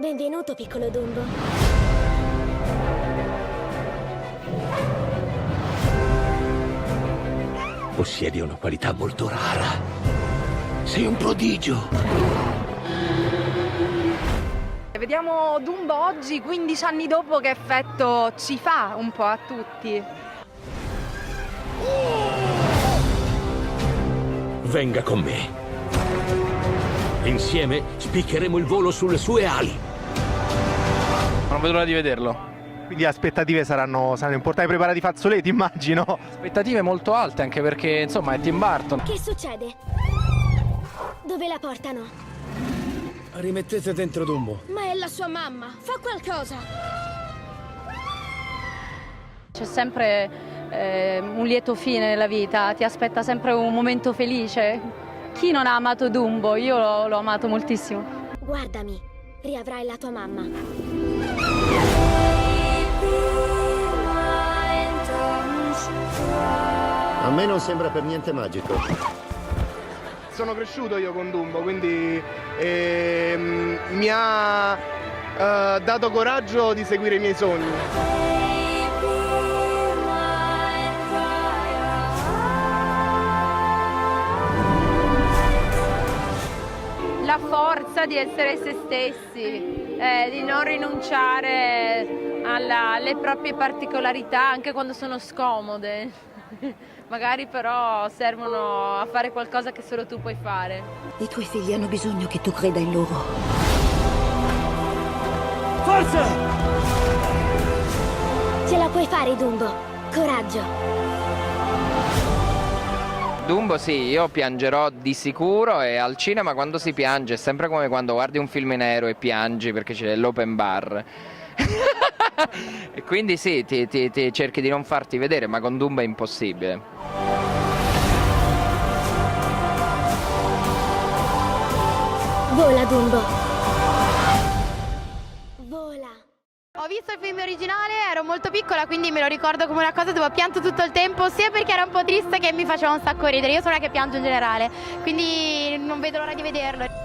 Benvenuto, piccolo Dumbo. Possiedi una qualità molto rara. Sei un prodigio. Vediamo Dumbo oggi, 15 anni dopo, che effetto ci fa un po' a tutti. Venga con me. Insieme spiccheremo il volo sulle sue ali. Non vedo l'ora di vederlo. Quindi le aspettative saranno importanti, preparati i fazzoletti, immagino. Aspettative molto alte, anche perché insomma è Tim Burton. Che succede? Dove la portano? Rimettete dentro Dumbo. Ma è la sua mamma. Fa qualcosa. C'è sempre un lieto fine nella vita, ti aspetta sempre un momento felice. Chi non ha amato Dumbo? Io l'ho amato moltissimo. Guardami, riavrai la tua mamma. A me non sembra per niente magico. Sono cresciuto io con Dumbo, quindi mi ha dato coraggio di seguire i miei sogni. La forza di essere se stessi, di non rinunciare alle proprie particolarità anche quando sono scomode. Magari però servono a fare qualcosa che solo tu puoi fare. I tuoi figli hanno bisogno che tu creda in loro. Forza! Ce la puoi fare, Dumbo. Coraggio. Dumbo sì, io piangerò di sicuro, e al cinema quando si piange è sempre come quando guardi un film nero e piangi perché c'è l'open bar. E quindi sì, ti cerchi di non farti vedere, ma con Dumbo è impossibile. Vola, Dumbo. Vola. Ho visto il film originale, ero molto piccola, quindi me lo ricordo come una cosa dove ho pianto tutto il tempo, sia perché era un po' triste che mi faceva un sacco ridere. Io sono una che piango in generale, quindi non vedo l'ora di vederlo.